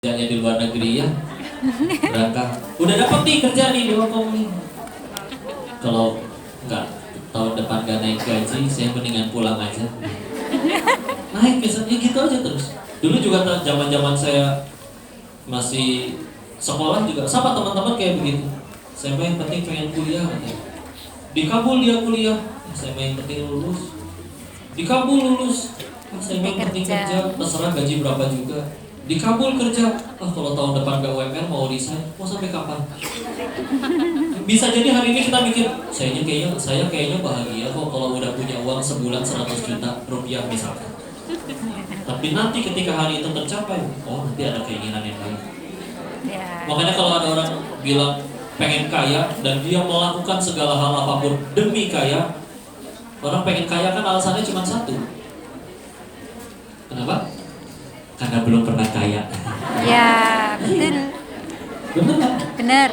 kerjanya di luar negeri ya, berangkat udah dapet nih kerja nih di Hongkong nih. Kalau nggak tahun depan gak naik gaji, saya mendingan pulang aja. Naik biasanya gitu aja terus. Dulu juga zaman saya masih sekolah juga sama teman-teman kayak begitu. Saya yang penting pengen kuliah katanya. Di Kabul dia kuliah, saya yang penting lulus. Di Kabul lulus, saya yang penting kerja, terserah gaji berapa juga. Di Kabul kerja, kalau tahun depan gak UMR mau resign, mau sampai kapan? Bisa jadi hari ini kita mikir, saya kayaknya bahagia kok kalau udah punya uang sebulan 100 juta rupiah misalkan. Tapi nanti ketika hari itu tercapai, nanti ada keinginan yang lain. Makanya kalau ada orang bilang pengen kaya dan dia melakukan segala hal apapun demi kaya, orang pengen kaya kan alasannya cuma satu. Kenapa? Karena belum pernah kaya. Ya, betul. Bener kan? Bener.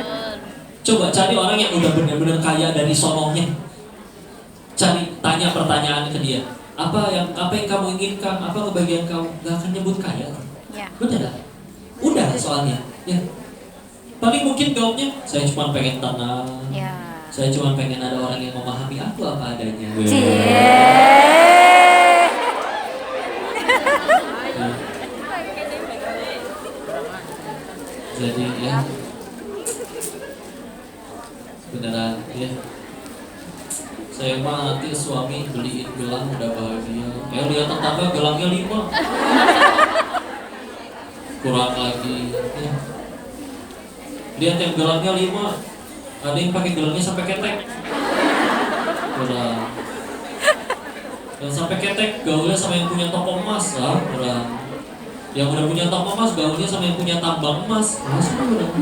Coba cari orang yang udah benar-benar kaya dari sononya. Tanya pertanyaan ke dia. Apa yang kamu inginkan? Apa kebahagiaan kamu? Gak akan nyebut kaya. Ya. Bener gak? Udah soalnya. Ya. Paling mungkin jawabnya, saya cuma pengen tenang. Ya. Saya cuma pengen ada orang yang memahami aku apa adanya. Jadi ya beneran ya, saya mah nanti suami beliin gelang udah bahagia. Lihat tetangga gelangnya 5, kurang lagi ya. Lihat yang gelangnya 5, ada yang pakai gelangnya sampai ketek, kurang. Yang sampai ketek gaulnya sama yang punya toko emas, kurang. Yang udah punya toko emas gaulnya sama yang punya tambang emas, kurang.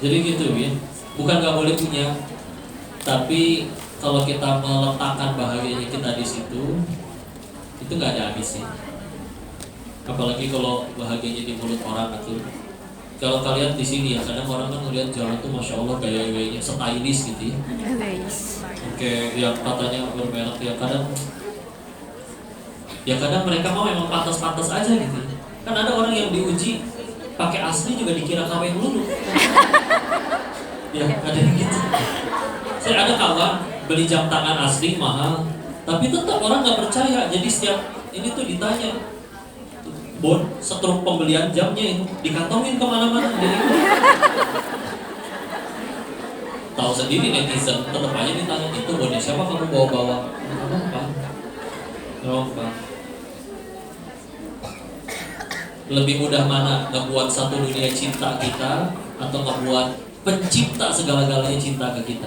Jadi gitu ya, bukan gak boleh punya, tapi kalau kita meletakkan bahagianya kita di situ, itu gak ada habisnya. Apalagi kalau bahagianya di mulut orang itu. Kalau kalian di sini ya, kadang orang kan ngeliat jalan tuh masya Allah gaya-gayanya stylish gitu ya. Oke, yang katanya bermerek ya kadang mereka mau memang pantas-pantas aja gitu. Kan ada orang yang diuji pakai asli juga dikira KW melulu. Ya, ada yang gitu. Saya ada kawan beli jam tangan asli mahal, tapi tetap orang nggak percaya. Jadi setiap ini tuh ditanya, Bon, setruk pembelian jamnya itu dikantongin kemana-mana. Jadi tahu sendiri netizen tetap aja ditanya, itu bonnya siapa kamu bawa-bawa? Apa? Lebih mudah mana ngebuat satu dunia cinta kita atau ngebuat pencipta segala-galanya cinta ke kita?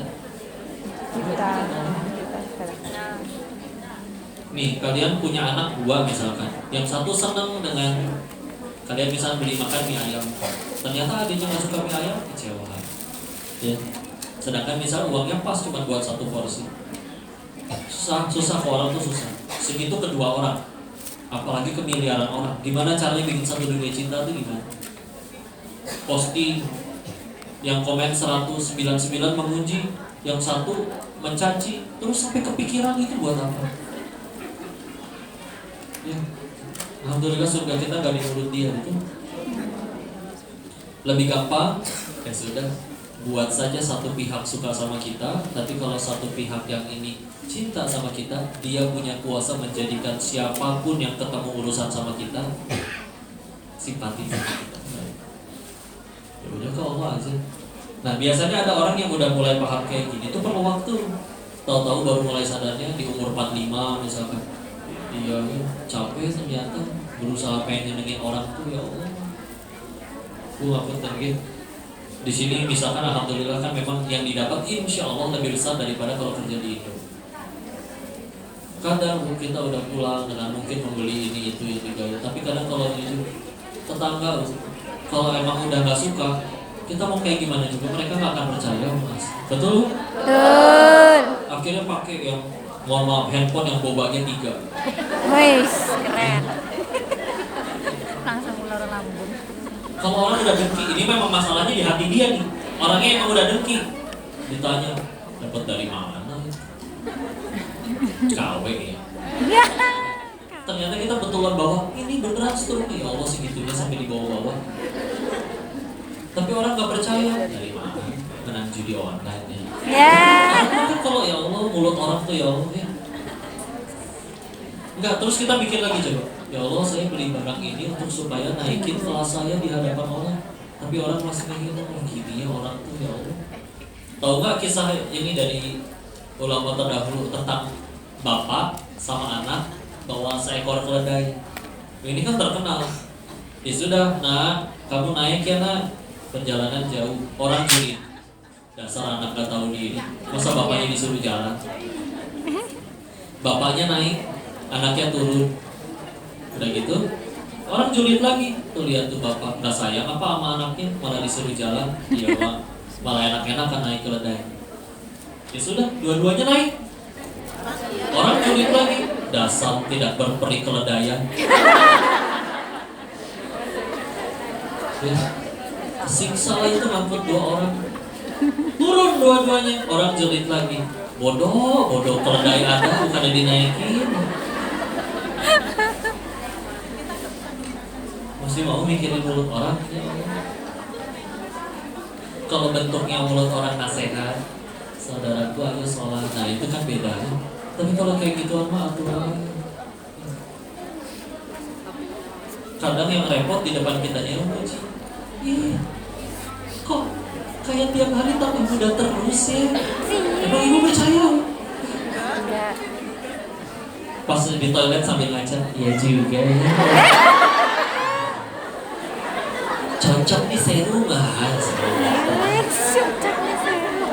Nih, kalian punya anak 2 misalkan. Yang satu seneng dengan kalian misalnya beli makan mie ayam. Ternyata adiknya nggak suka mie ayam, kecewa. Ya. Sedangkan misal uangnya pas cuma buat 1 porsi. Susah ke orang tuh susah. Segitu kedua orang. Apalagi ke miliaran orang. Gimana caranya bikin satu dunia cinta tuh gimana? Posting yang komen 199 memuji, yang satu mencaci, terus sampai kepikiran itu buat apa? Ya, alhamdulillah surga kita gak di mulut dia itu. Lebih gampang, ya sudah, buat saja satu pihak suka sama kita, tapi kalau satu pihak yang ini cinta sama kita, dia punya kuasa menjadikan siapapun yang ketemu urusan sama kita simpati sama kita. Ya udah ke Allah aja. Nah biasanya ada orang yang udah mulai paham kayak gini, itu perlu waktu. Tahu-tahu baru mulai sadarnya di umur 45 misalkan. Dia capek ternyata berusaha pengen nyenengin orang tuh, ya Allah. Gua punten gitu. Di sini misalkan alhamdulillah kan memang yang didapat insya Allah lebih besar daripada kalau kerja di Indo. Kadang kita udah pulang dengan mungkin membeli ini itu yang digaya, tapi kadang kalau itu tetangga kalau emang udah nggak suka, kita mau kayak gimana juga mereka nggak akan percaya, Mas. Betul? Betul. Akhirnya pakai yang mohon maaf handphone yang bobanya 3. Wes, keren. Langsung ular lambung. Kalau orang udah dengki, ini memang masalahnya di hati dia nih. Orangnya emang udah dengki. Ditanya, dapat dari mana? KW ya. ternyata kita betulan bawah, ini beneran stroke nih, ya Allah segitunya sampai di bawah-bawah. Tapi orang nggak percaya, dari mana? Menang judi online ya. Karena kan kalau ya Allah mulut orang tuh ya Allah ya. Enggak, terus kita mikir lagi coba. Ya Allah saya beli barang ini untuk supaya naikin kelas saya di hadapan orang. Tapi orang masih mikir, oh gini ya orang tuh ya Allah. Tahu nggak kisah ini dari ulama terdahulu tentang bapak sama anak bawa seekor keledai. Ini kan terkenal. Ya sudah, nah kamu naik ya nak. Perjalanan jauh, orang julid. Dasar anak gak tahu diri. Masa bapaknya disuruh jalan? Bapaknya naik, anaknya turun. Udah gitu, orang julid lagi. Tuh lihat tuh bapak, gak sayang apa sama anaknya, malah disuruh jalan. Iya pak, malah enak-enak kan naik keledai. Ya sudah, dua-duanya naik. Orang julid lagi. Dasar tidak berperi keledayan. Ya. Siksa itu ngangkut dua orang. Turun dua-duanya, orang julid lagi. Bodoh keledai ada bukan dinaikin. Masih mau mikirin mulut orang ya Allah. Kalau bentuknya mulut orang nasihat, saudaraku ayo sholat, nah itu kan beda. Tapi kalau kayak gituan mah aturan. Kadang yang repot di depan kita nih, iya. Kok kayak tiap hari tapi udah terus ya? Emang ibu percaya? Enggak. Pas di toilet sambil ngaca, iya juga ya. Cocok di serum mas. Cocok nih seru.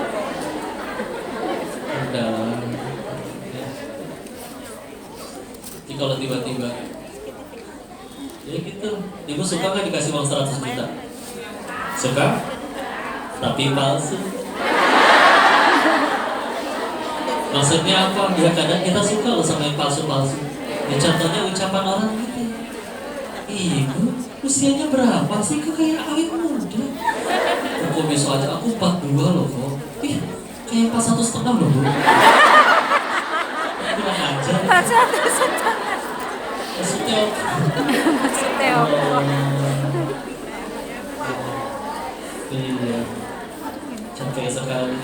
Udah. Jadi kalau tiba-tiba, ya gitu. Ibu suka nggak dikasih uang 100 juta? Suka? Tapi palsu. Maksudnya apa? Ya kadang kita suka loh sama yang palsu-palsu. Ya contohnya ucapan orang gitu. Ibu, usianya berapa sih? Kok kayak awet muda? Kok besok aja aku 42 loh kok. Ih, kayak 41,5 loh bu. Kurang ajar. Maksudnya iya. Capek sekali.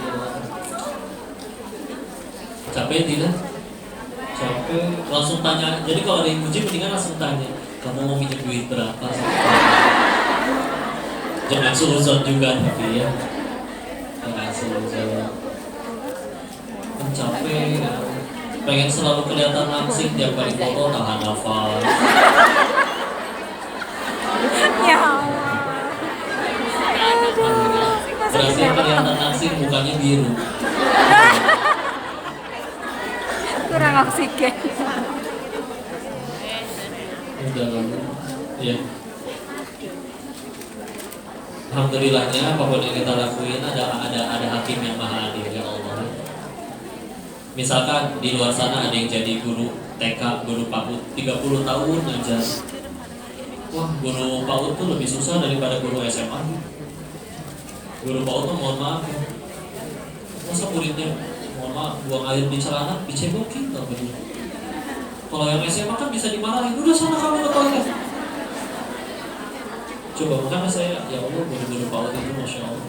Capek tidak? Capek. Langsung tanya. Jadi kalau ada yang muji mendingan langsung tanya. Kamu mau minjem duit berapa? Jangan suuzon juga tapi ya. Jangan suuzon. Capek. Pengen selalu kelihatan langsing tiap kali foto tahan nafas. Ya Allah. Berhasil kelihatan langsing mukanya biru. Kurang oksigen. Udah lama. Iya. Alhamdulillahnya apapun yang kita lakuin ada hakim yang maha adil ya Allah. Misalkan di luar sana ada yang jadi guru TK, guru PAUD 30 tahun aja. Wah, guru PAUD tuh lebih susah daripada guru SMA. Guru PAUD tuh mohon maaf ya. Masa muridnya mohon maaf buang air di celana dicebokin nggak begitu. Kalau yang SMA kan bisa dimarahin, udah sana kamu ke toilet. Coba makanya saya, ya Allah guru-guru PAUD itu Masya Allah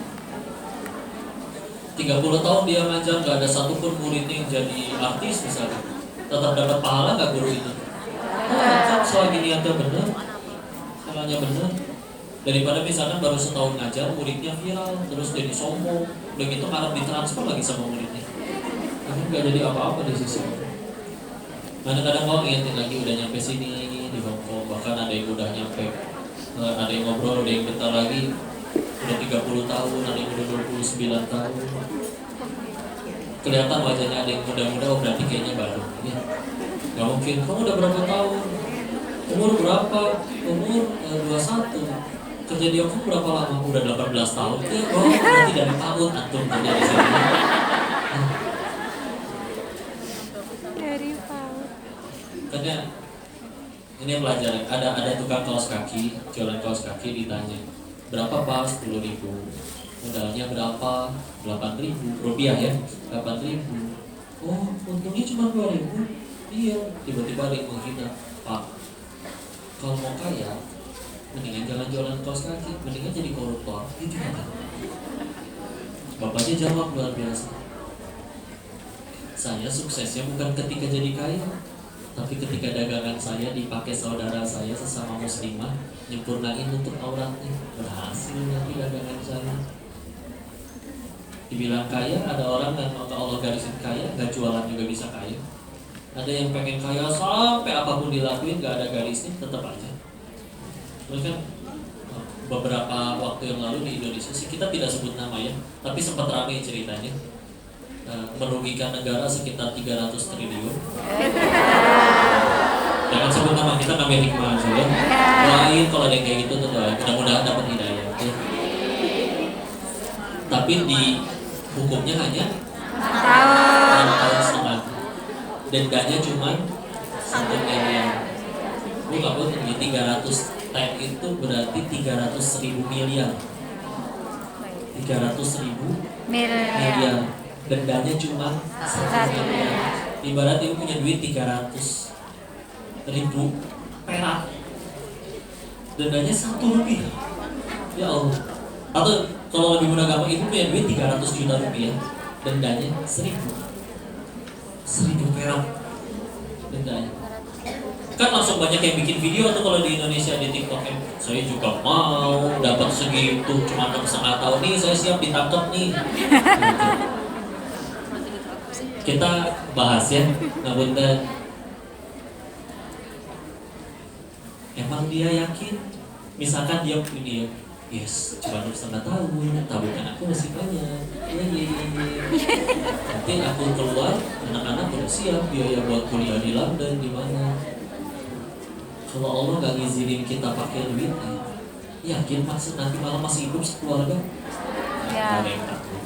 30 tahun dia ngajar, gak ada satupun muridnya yang jadi artis misalnya. Tetap dapat pahala gak guru itu? Kan selagi niatnya benar, salahnya benar. Daripada misalkan baru setahun ngajar, muridnya viral, terus jadi sombong, udah gitu ngarep ditransfer lagi sama muridnya. Tapi gak jadi apa-apa di sisi. Kadang-kadang kau ingetin lagi udah nyampe sini di Hongkong, bahkan ada yang udah nyampe, ada yang ngobrol, ada yang bentar lagi udah 30 tahun, ada yang udah 29 tahun. Kelihatan wajahnya ada yang muda-muda, oh berarti kayaknya baru ya. Gak mungkin, kamu udah berapa tahun? Umur berapa? Umur 21. Kerja di Hongkong berapa lama? Udah 18 tahun ya, oh berarti dari tahun antum kerja di sini. Dari PAUD. Katanya ini pelajaran, ada tukang kaos kaki, jualan kaos kaki ditanya berapa Pak? 10.000. Modalnya berapa? 8.000 rupiah ya, 8.000. Oh, untungnya cuma 2.000. Iya, tiba-tiba ada yang menghina. Pak, kalau mau kaya mendingan jangan jualan kaos kaki, mendingan jadi koruptor. Itu kan. Bapaknya jawab luar biasa. Saya suksesnya bukan ketika jadi kaya, tapi ketika dagangan saya dipakai saudara saya sesama muslimah, nyempurnain untuk auratnya. Berhasil nanti dagangan saya. Dibilang kaya, ada orang yang Allah garisin kaya, gak jualan juga bisa kaya. Ada yang pengen kaya sampai apapun dilakuin gak ada garisnya, tetap aja. Terus kan beberapa waktu yang lalu di Indonesia sih, kita tidak sebut nama ya, tapi sempat ramai ceritanya, merugikan negara sekitar 300 triliun. Jangan sebut nama, kita ngambil hikmah aja ya. Doain kalau ada yang kayak gitu tuh, mudah-mudahan dapat hidayah ya. Tapi di hukumnya hanya 6 tahun setengah. Dendanya cuma 1 miliar. Gue gak boleh tinggi 300 T itu berarti 300.000 miliar. 300.000 miliar. Dendanya cuma 1 miliar. Ibarat ibu punya duit 300.000 perak, dendanya 1 rupiah. Ya Allah. Atau kalau lebih mudah gampang, ibu punya duit 300 juta rupiah, dendanya 1.000 perak dendanya. Kan langsung banyak yang bikin video tuh kalau di Indonesia di TikTok ya. Saya juga mau dapat segitu, cuma 6,5 tahun nih saya siap ditangkap nih. Kita bahas ya, ngapunten. Emang dia yakin? Misalkan dia ini ya, yes, cuma 6,5 tahun, tabungan aku masih banyak. Nanti aku keluar, anak-anak udah siap biaya buat kuliah di London di mana. Kalau Allah gak ngizinin kita pakai duitnya, yakin maksud nanti malam masih hidup sekeluarga? Ya. Gak ada yang takut.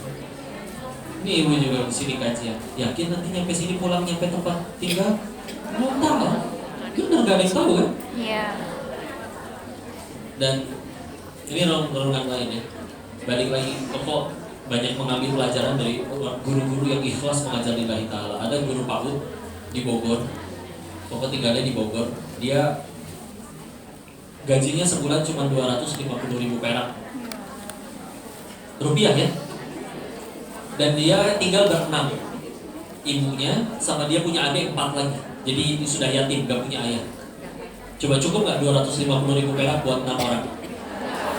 Ini ibu juga di sini kajian. Yakin nanti nyampe sini pulang nyampe tempat tinggal? Belum tahu. Benar gak ada yang tahu kan? Iya. Dan ini renungan lain ya. Balik lagi, kok banyak mengambil pelajaran dari guru-guru yang ikhlas mengajar lillahi ta'ala. Ada guru PAUD di Bogor, pokoknya tinggalnya di Bogor. Dia gajinya sebulan cuma 250.000 perak rupiah ya. Dan dia tinggal berenam, ibunya sama dia punya adik 4 lagi. Jadi sudah yatim, gak punya ayah. Coba cukup gak 250.000 perak buat 6 orang?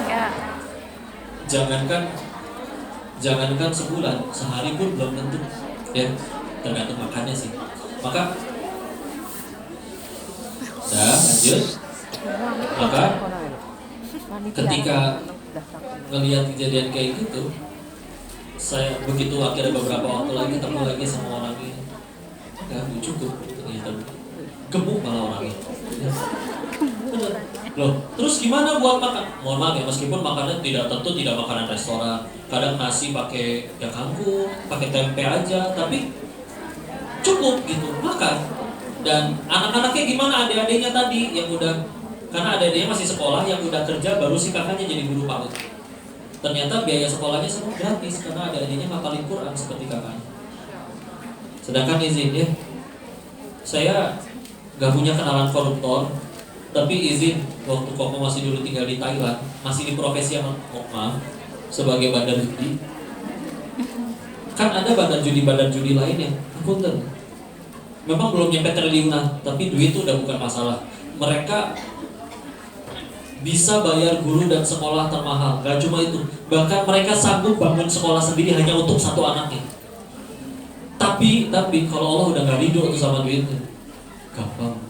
Ya. Jangankan sebulan, sehari pun belum tentu ya, tergantung makannya sih. Maka lanjut. Maka ketika ngelihat kejadian kayak gitu, saya begitu akhirnya beberapa waktu lagi ketemu lagi sama orang ini, ya cukup ternyata gemuk malah orangnya. Ya. Loh, terus gimana buat makan? Mohon maaf ya, meskipun makannya tentu tidak makanan restoran, kadang nasi pakai ya kangkung, pakai tempe aja, tapi cukup gitu makan. Dan anak-anaknya gimana, adik-adiknya tadi yang udah, karena adik-adiknya masih sekolah, yang udah kerja baru si kakaknya jadi guru PAUD. Ternyata biaya sekolahnya semua gratis karena adik-adiknya ngapalin Quran seperti kakaknya. Sedangkan izin ya, saya gak punya kenalan koruptor, tapi izin waktu Koko masih dulu tinggal di Thailand, masih di profesi yang maaf sebagai bandar judi. Kan ada bandar judi lain yang punten. Memang belum nyampe triliunan, tapi duit itu udah bukan masalah. Mereka bisa bayar guru dan sekolah termahal. Gak cuma itu, bahkan mereka sanggup bangun sekolah sendiri hanya untuk 1 anaknya. Tapi kalau Allah udah gak ridho tuh sama duitnya, gampang.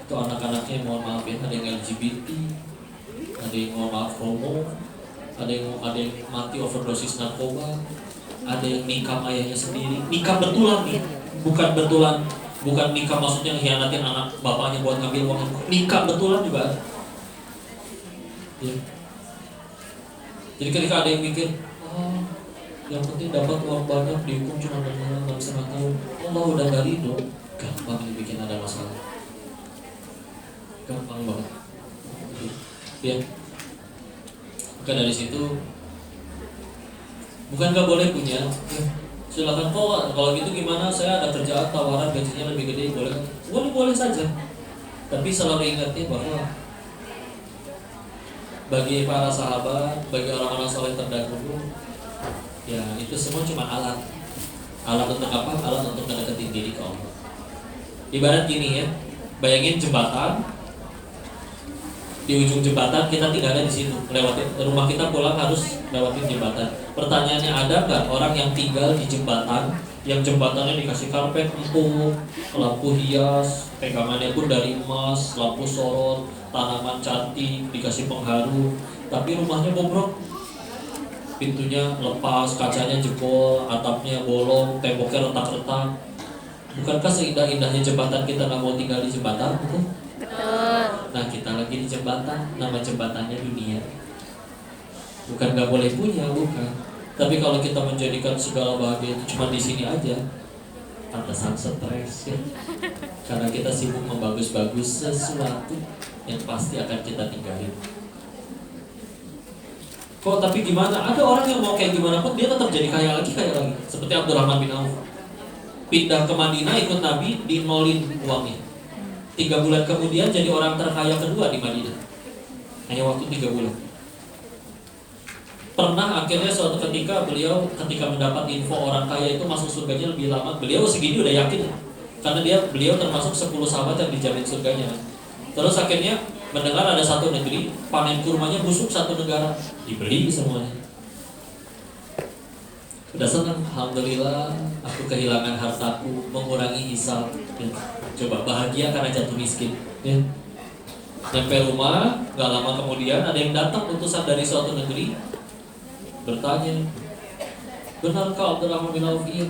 Itu anak-anaknya mohon maaf ya, ada yang LGBT, ada yang mohon maaf homo, ada yang mati overdosis narkoba, ada yang nikam ayahnya sendiri, nikam betulan nih. Bukan nikah maksudnya mengkhianatin anak bapaknya buat ngambil uang, nikah betulan juga ada. Ya. Jadi ketika ada yang mikir, yang penting dapat uang banyak dihukum cuma 6,5 tahun, Allah udah gak ridho, gampang dibikin ada masalah, gampang banget. Ya. Maka dari situ, bukan gak boleh punya. Ya. Silakan kok, kalau gitu gimana? Saya ada kerjaan tawaran gajinya lebih gede, boleh saja. Tapi selalu ingat ya bahwa bagi para sahabat, bagi orang-orang soleh terdahulu, ya itu semua cuma alat. Alat untuk apa? Alat untuk mendekati diri ke Allah. Ibarat gini ya, bayangin jembatan. Di ujung jembatan kita tinggalnya di situ, lewatin rumah kita pulang harus lewatin jembatan. Pertanyaannya, ada nggak orang yang tinggal di jembatan yang jembatannya dikasih karpet empuk, lampu hias, pegangannya pun dari emas, lampu sorot, tanaman cantik, dikasih pengharu, tapi rumahnya bobrok, pintunya lepas, kacanya jebol, atapnya bolong, temboknya retak-retak. Bukankah seindah-indahnya jembatan kita nggak mau tinggal di jembatan? Betul? Betul. Nah, kita lagi di jembatan, nama jembatannya dunia. Bukan nggak boleh punya, bukan. Tapi kalau kita menjadikan segala bahagia itu cuma di sini aja, pantesan stres ya. Karena kita sibuk membagus-bagus sesuatu yang pasti akan kita tinggalin. Kok tapi gimana? Ada orang yang mau kayak gimana pun dia tetap jadi kaya lagi. Seperti Abdurrahman bin Auf. Pindah ke Madinah ikut Nabi, dinolin uangnya. 3 bulan kemudian jadi orang terkaya kedua di Madinah. Hanya waktu 3 bulan. Pernah akhirnya suatu ketika beliau ketika mendapat info orang kaya itu masuk surganya lebih lama, beliau segini udah yakin. Karena beliau termasuk 10 sahabat yang dijamin surganya. Terus akhirnya mendengar ada satu negeri panen kurmanya busuk satu negara, dibeli semuanya. Udah senang, alhamdulillah aku kehilangan hartaku, mengurangi hisab. Ya. Coba bahagia karena jatuh miskin. Ya. Sampai rumah, gak lama kemudian ada yang datang utusan dari suatu negeri bertanya, benarkah Abdurrahman bin Auf? Iya,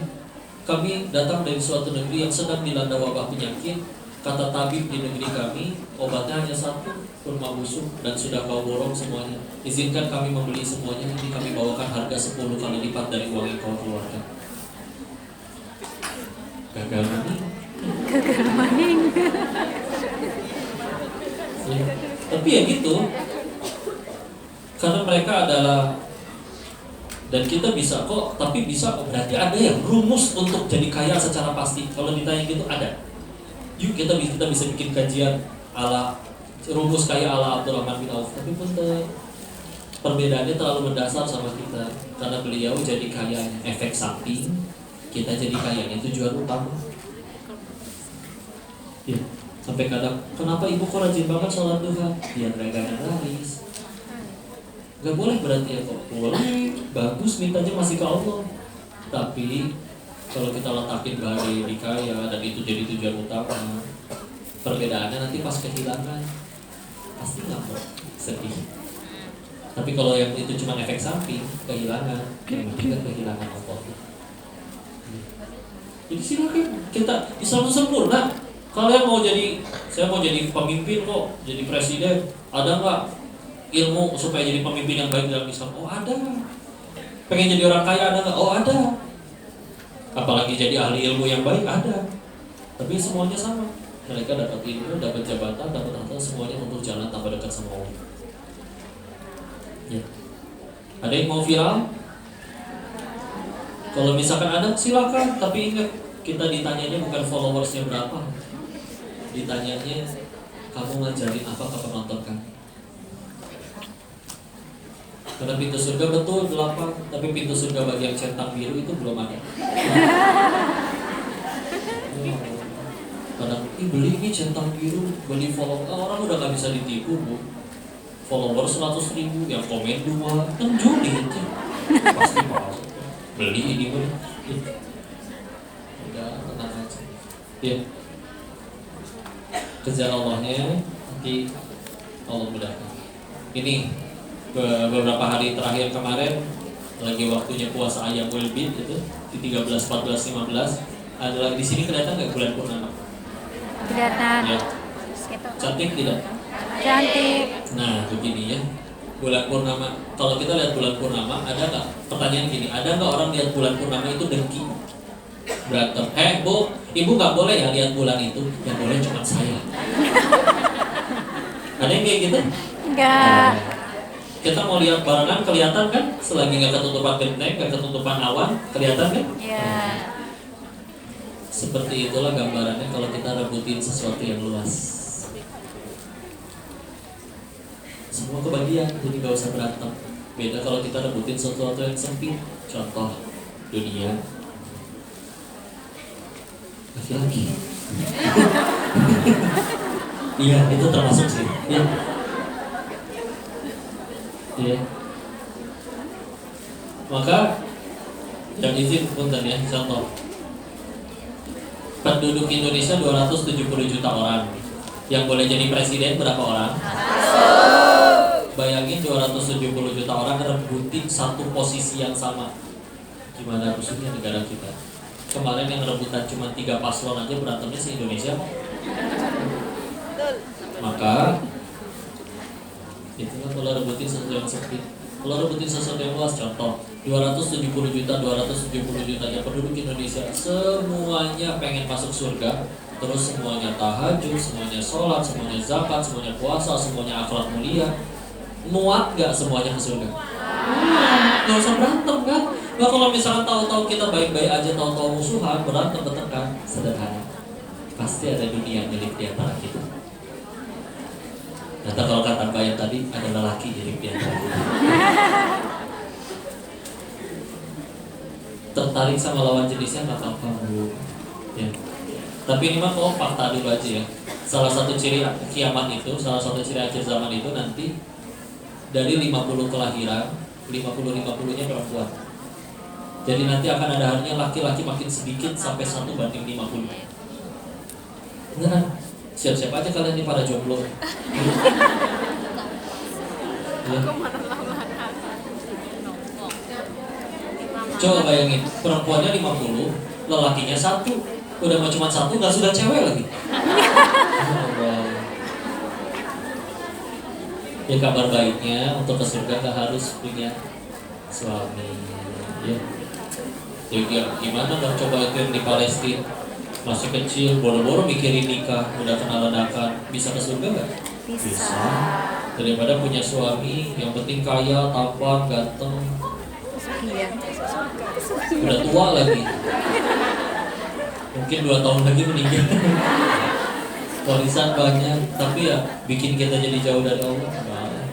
kami datang dari suatu negeri yang sedang dilanda wabah penyakit. Kata tabib di negeri kami, obatnya hanya satu, kurma busuk, dan sudah kau borong semuanya. Izinkan kami membeli semuanya, nanti kami bawakan harga 10 kali lipat dari uang yang kau keluarkan. Gagal maning. Gagal maning. Ya. Tapi ya gitu, karena mereka adalah, dan kita bisa kok, tapi bisa kok, berarti ada yang rumus untuk jadi kaya secara pasti. Kalau ditanya gitu ada. Yuk kita bisa bikin kajian ala rumus kaya ala Abdurrahman bin Auf. Tapi pun perbedaannya terlalu mendasar sama kita. Karena beliau jadi kayanya efek samping, kita jadi kayanya tujuan utama. Ya, sampai kadang, kenapa ibu kok rajin banget sholat duha? Biar dagangan laris. Gak boleh berarti ya kok. Boleh, bagus, mintanya masih ke Allah. Tapi kalau kita letakin bahagia di kaya dan itu jadi tujuan utama, perbedaannya nanti pas kehilangan pasti nggak kok sedih. Tapi kalau yang itu cuma efek samping, kehilangan, yang penting kan kehilangan Allah. Jadi silakan kita Islam sempurna. Kalau yang mau jadi, saya mau jadi pemimpin kok, jadi presiden, ada nggak ilmu supaya jadi pemimpin yang baik dalam Islam? Oh ada. Pengen jadi orang kaya ada nggak? Oh ada. Apalagi jadi ahli ilmu yang baik ada. Tapi semuanya sama. Mereka dapat ilmu, dapat jabatan, dapat harta, semuanya untuk jalan tambah dekat sama Allah. Ya. Ada yang mau viral? Kalau misalkan ada, silakan. Tapi ingat, kita ditanyanya bukan followersnya berapa. Ditanyanya, kamu ngajarin apa ke penonton kamu? Karena pintu surga betul 8, tapi pintu surga bagi yang centang biru itu belum ada. Kadang, beli ini centang biru, beli follow, orang udah gak bisa ditipu bu. Follower 100.000, yang komen 2, kan judi itu. Pasti palsu. Beli ini beli. Udah tenang aja. Ya. Kejar Allahnya, nanti Allah mudahkan. Ini beberapa hari terakhir kemarin lagi waktunya puasa Ayyamul Bid itu di 13, 14, 15 adalah di sini kelihatan nggak bulan purnama? Kelihatan. Ya. Cantik tidak? Cantik. Nah begini ya, bulan purnama. Kalau kita lihat bulan purnama ada nggak? Pertanyaan gini, ada nggak orang lihat bulan purnama itu dengki? Berantem. Bu, ibu nggak boleh ya lihat bulan itu? Yang boleh cuma saya. Ada yang kayak gitu? Enggak. Kita mau lihat barengan kelihatan kan? Selagi nggak ketutupan genteng, nggak ketutupan awan, kelihatan kan? Iya. Seperti itulah gambarannya kalau kita rebutin sesuatu yang luas. semua kebagian, jadi gak usah berantem. Beda kalau kita rebutin sesuatu yang sempit, contoh dunia laki-laki. Iya, itu termasuk sih. Iya. Iya. Maka yang izin punten ya, contoh. Penduduk Indonesia 270 juta orang. Yang boleh jadi presiden berapa orang? Bayangin 270 juta orang rebutin satu posisi yang sama. Gimana rusuhnya negara kita? Kemarin yang rebutan cuma 3 paslon aja berantemnya se-Indonesia. Maka itu kan kalau rebutin sesuatu yang sempit. Kalau rebutin sesuatu yang luas, contoh 270 juta yang penduduk Indonesia semuanya pengen masuk surga, terus semuanya tahajud, semuanya sholat, semuanya zakat, semuanya puasa, semuanya akhlak mulia. Muat gak semuanya ke surga? Gak usah berantem kan? Nah kalau misalkan tahu-tahu kita baik-baik aja, tahu-tahu musuhan, berantem bertengkar, sederhana. Pasti ada dunia milik di antara kita. Nanti kalau kata Mbak yang tadi, ada lelaki milik di antara kita. Tertarik sama lawan jenisnya nggak apa-apa Bu. Ya. Tapi ini mah kok fakta dulu aja ya. Salah satu ciri kiamat itu, salah satu ciri akhir zaman itu nanti dari 50 kelahiran, 50-50-nya perempuan. Jadi nanti akan ada harinya laki-laki makin sedikit sampai 1 banding 50. Beneran? Siap-siap aja kalian nih para jomblo. Ya. Coba bayangin, perempuannya 50, lelakinya 1. Udah mau cuma 1, nggak sudah cewek lagi. Ya kabar baiknya untuk ke surga gak harus punya suami. Ya. Ya gimana dong coba itu yang di Palestina masih kecil, boro-boro mikirin nikah, udah kena ledakan, bisa ke surga nggak? Bisa. Daripada punya suami yang penting kaya, tampan, ganteng, udah tua lagi, mungkin 2 tahun lagi meninggal. Warisan banyak, tapi ya bikin kita jadi jauh dari Allah. Nah.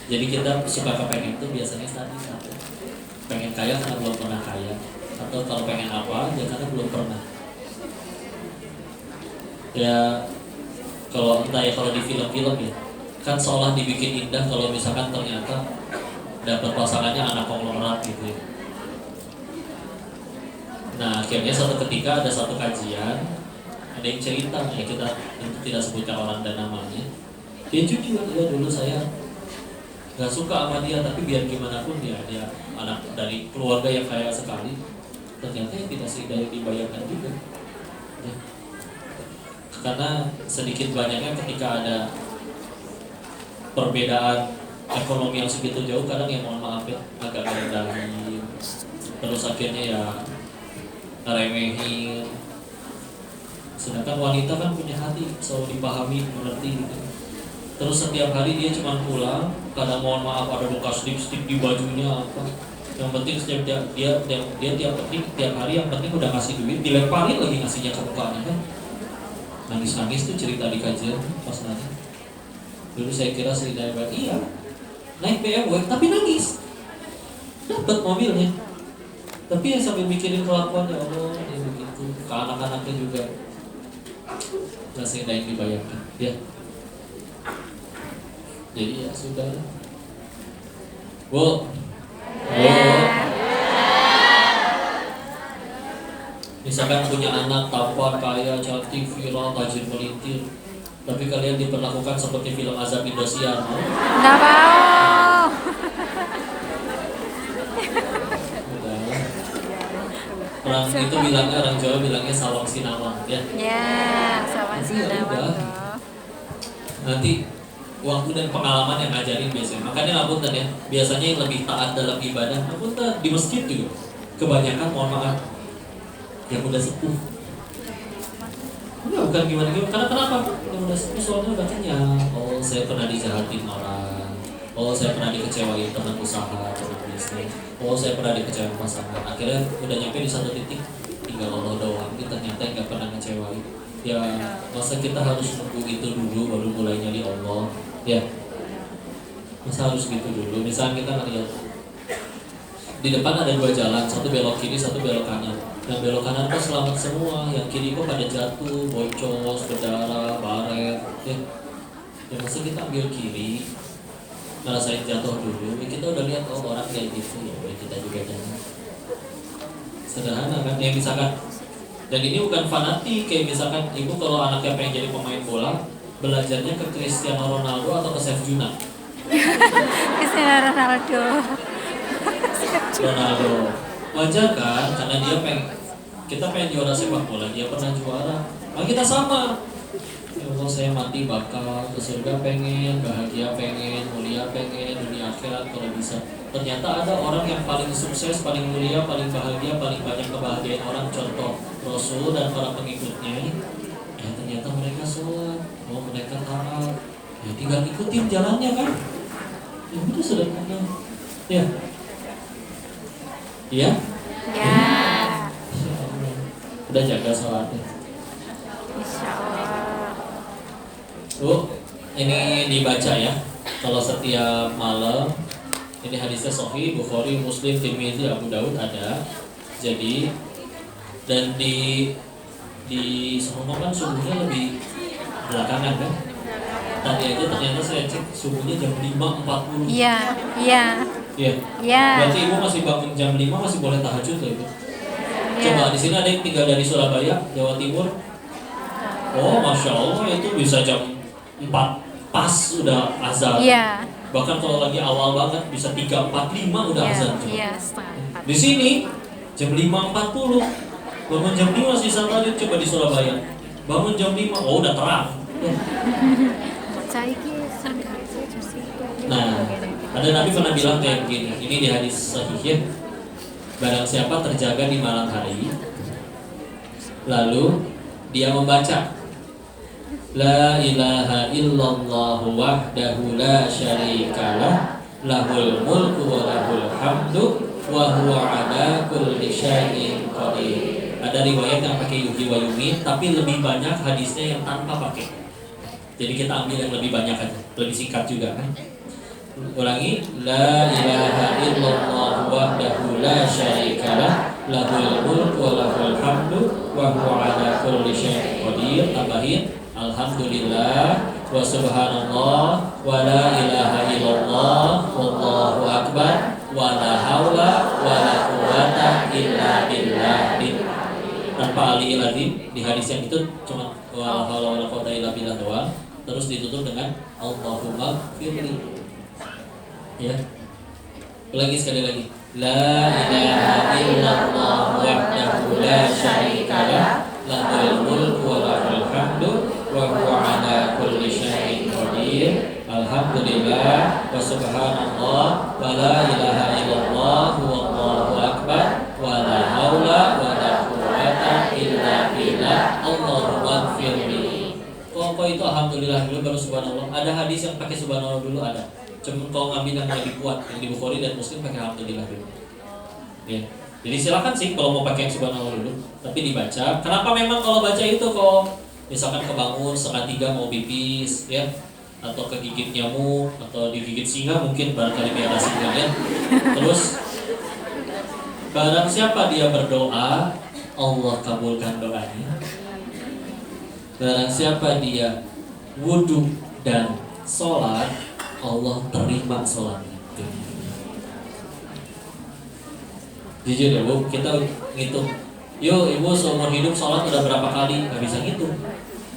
Jadi kita suka kepengen itu biasanya tadi satu, pengen kaya karena belum pernah kaya, atau kalau pengen apa ya karena belum pernah. Ya kalau entah ya kalau di film-film ya kan seolah dibikin indah kalau misalkan ternyata dapat pasangannya anak konglomerat gitu ya. Nah akhirnya suatu ketika ada satu kajian, ada yang cerita ya, kita tentu tidak sebutkan orang dan namanya. Dia jujur, ya dulu saya nggak suka sama dia, tapi biar gimana pun dia anak dari keluarga yang kaya sekali, ternyata yang tidak seindah yang dibayangkan juga ya. Karena sedikit banyaknya ketika ada perbedaan ekonomi yang segitu jauh, kadang yang mohon maaf ya agak rendahin, terus akhirnya ya ngeremehin. Sedangkan wanita kan punya hati, selalu dipahami, mengerti gitu. Terus setiap hari dia cuma pulang, kadang mohon maaf ada bekas lipstick di bajunya apa. Yang penting setiap dia tiap hari yang penting udah ngasih duit, dilemparin lagi ngasihnya ke mukanya kan. Nangis-nangis tuh cerita di kajian pas nanya. Dulu saya kira Sri Daya iya, naik BMW tapi nangis. Dapat mobilnya. Tapi ya sambil mikirin kelakuan ya Allah, ya begitu. Ke anak-anaknya juga. Nggak seindah yang dibayangkan ya. Jadi ya sudah. Bu. Misalkan punya anak tampan, kaya, cantik, viral, tajir melintir, tapi kalian diperlakukan seperti film azab Indosiar, mau? Nggak mau. Orang itu bilangnya, orang Jawa bilangnya sawang sinawang, ya? Ya, sama sinawang. Nanti waktu dan pengalaman yang ngajarin biasanya. Makanya ngapunten ya, biasanya yang lebih taat dalam ibadah, ngapunten di masjid juga. Kebanyakan mohon maaf yang udah sepuh. Enggak, bukan gimana-gimana. Karena kenapa? Yang udah sepuh soalnya udah kenyang. Oh, saya pernah dijahatin orang. Oh, saya pernah dikecewain teman usaha, teman bisnis. Oh, saya pernah dikecewain pasangan. Akhirnya udah nyampe di satu titik, tinggal Allah doang. Ternyata nggak pernah ngecewain. Ya, masa kita harus nunggu itu dulu baru mulai nyari Allah? Ya, masa harus gitu dulu? Misalnya kita ngeliat di depan ada dua jalan, satu belok kiri, satu belok kanan. Yang belok kanan kok selamat semua, yang kiri kok pada jatuh, boncos, berdarah, baret. Ya masa kita ambil kiri, ngerasain jatuh dulu. Ya, kita udah lihat orang kayak gitu, ya kita juga jangan. Sederhana kan? Ya misalkan, dan ini bukan fanatik, kayak misalkan ibu kalau anaknya pengen jadi pemain bola, belajarnya ke Cristiano Ronaldo atau ke Chef Juna? Cristiano Ronaldo. Ronaldo. Wajar kan? Karena dia kita pengen juara sepak bola, dia pernah juara. Nah kita sama. Ya Allah, saya mati bakal ke surga pengen, bahagia pengen, mulia pengen, dunia akhirat kalau bisa. Ternyata ada orang yang paling sukses, paling mulia, paling bahagia, paling banyak kebahagiaan orang, contoh Rasul dan para pengikutnya. Ya ternyata mereka sholat, mereka taat. Ya tinggal ikutin jalannya kan. Ya itu sederhana. Ya. Iya? Ya. Insya Allah. Udah jaga sholatnya. Insya Allah. Ini dibaca ya. Kalau setiap malam, ini hadisnya Sahih, Bukhari, Muslim, Tirmidzi, Abu Daud ada. Jadi dan di Sono kan subuhnya lebih belakangan kan. Tadi aja ternyata saya cek subuhnya jam 5.40. Iya, iya. Iya. Iya. Berarti ibu masih bangun jam 5 masih boleh tahajud loh ibu. Iya. Coba di sini ada yang tinggal dari Surabaya, Jawa Timur. Oh, masya Allah itu bisa jam 4 pas udah azan. Iya. Bahkan kalau lagi awal banget bisa 3.45 udah Iya, azan. iya, setengah 4. Di sini jam 5.40. Bangun jam 5 sisa tahajud coba di Surabaya. Bangun jam 5, oh udah terang. Nah, ada Nabi pernah bilang kayak begini. Ini di hadis sahih ya. Barang siapa terjaga di malam hari, lalu dia membaca La ilaha illallah wahdahu la syarikalah lahul mulku wa lahul hamdu wa huwa ala kulli syai'in qadir. Ada riwayat yang pakai yuhyi wa yumiit, tapi lebih banyak hadisnya yang tanpa pakai. Jadi kita ambil yang lebih banyak aja, lebih singkat juga kan. Ulangi, la ilaha illallah wahdahu la syarikalah lahul mulku wa lahul hamdu wa huwa ala kulli syai'in qadir. Tambahin alhamdulillah wa subhanallah wa la ilaha illallah wallahu akbar wa la haula wa la quwata illa billah. Tanpa aliyil azim, di hadis yang itu cuma wa la haula wa la quwata illa billah doang. Terus ditutup dengan Allahumma firli. Ya. Lagi sekali lagi. La ilaha illallah wahdahu la syarikalah lahul mulku wa lahul hamdu wa huwa ala kulli syai'in qadir. Alhamdulillah wa subhanallah wa la ilaha illallah wallahu akbar wa la haula wa la quwwata illa billah. Allahumma firli. Kok itu alhamdulillah dulu baru subhanallah? Ada hadis yang pakai subhanallah dulu ada. Cuma kalau ngambil yang lebih kuat, yang di Bukhari dan Muslim pakai alhamdulillah dulu. Ya. Jadi silakan sih kalau mau pakai yang subhanallah dulu, tapi dibaca. Kenapa memang kalau baca itu kalau misalkan kebangun 2:30 mau pipis, ya, atau kegigit nyamuk atau digigit singa mungkin barangkali biara singa ya. Terus barang siapa dia berdoa, Allah kabulkan doanya. Barang siapa dia wudhu dan sholat, Allah terima sholatnya. Jujur ya Bu, kita ngitung. Yuk ibu seumur hidup sholat udah berapa kali? Gak bisa ngitung.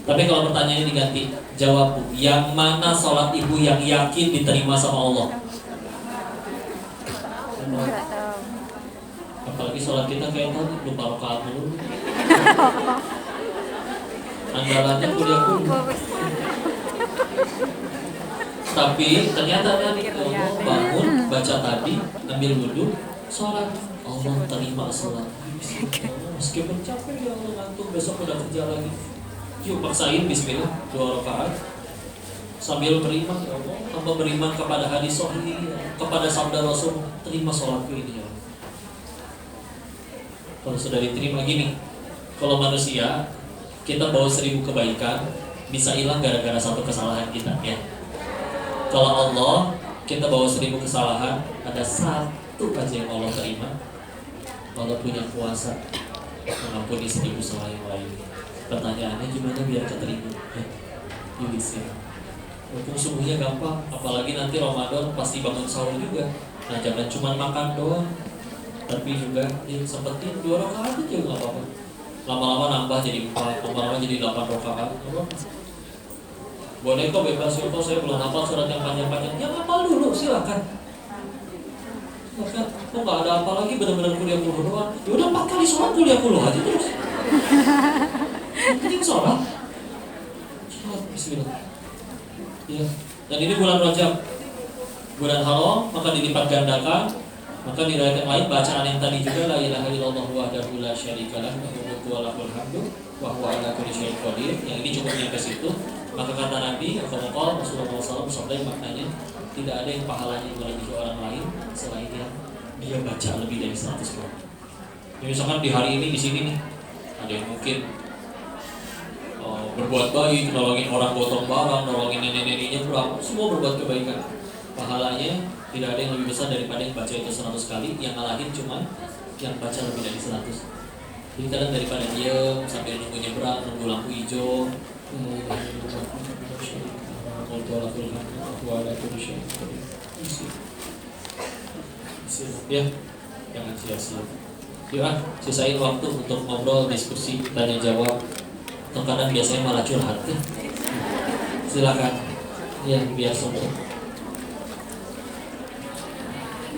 Tapi kalau pertanyaannya diganti, jawab Bu, yang mana sholat ibu yang yakin diterima sama Allah? Apalagi sholat kita kayak tadi lupa rakaat dulu. Andalannya kuliah pun. Tapi ternyata tadi Allah bangun, baca tadi, ambil wudhu, sholat, Allah terima sholat. Meskipun capek ya Allah ngantuk, besok udah kerja lagi. Yuk paksain bismillah 2 rakaat sambil beriman ya Allah, tambah beriman kepada hadis sahih, kepada sabda Rasul, terima sholatku ini ya Allah. Kalau sudah diterima gini, kalau manusia kita bawa 1000 kebaikan bisa hilang gara-gara satu kesalahan kita ya. Kalau Allah kita bawa 1000 kesalahan, ada satu aja yang Allah terima. Allah punya kuasa mengampuni 1000 salah yang lain. Pertanyaannya gimana biar keterima? Ya, sih. Walaupun subuhnya gampang, apalagi nanti Ramadan pasti bangun sahur juga. Nah jangan cuma makan doang, tapi juga sempetin 2 rakaat aja nggak apa-apa. Lama-lama nambah jadi 4, lama-lama jadi 8 rakaat. Boleh kok bebas ya, kok saya belum hafal surat yang panjang-panjang. Ya hafal dulu, silakan. Silakan. Kok nggak ada apa lagi benar-benar kuliah puluh doang. Ya udah 4 kali sholat kuliah puluh aja terus. Yang penting sholat. Sholat, bismillah. Ya. Dan ini bulan Rajab, bulan haram, maka dilipat gandakan. Maka di ayat yang lain bacaan yang tadi juga la ilaha illallah wahdahu la syarikalah lahul mulku wa lahul hamdu wa huwa ala kulli syai'in qadir. Yang ini cukup nyampe situ. Maka kata Nabi Rasulullah SAW bersabda yang maknanya tidak ada yang pahalanya melebihi orang lain selain yang dia baca lebih dari 100 kali. Misalkan di hari ini di sini nih ada yang mungkin berbuat baik, nolongin orang gotong barang, nolongin nenek-neneknya pulang, semua berbuat kebaikan. Pahalanya tidak ada yang lebih besar daripada yang baca itu 100 kali, yang ngalahin cuma yang baca lebih dari 100. Jadi kadang daripada diam sambil nunggu nyebrang, nunggu lampu hijau, ya, jangan sia-sia. Yuk sisain waktu untuk ngobrol, diskusi, tanya jawab. Terkadang biasanya malah curhat ya. Silakan. Ya biasa.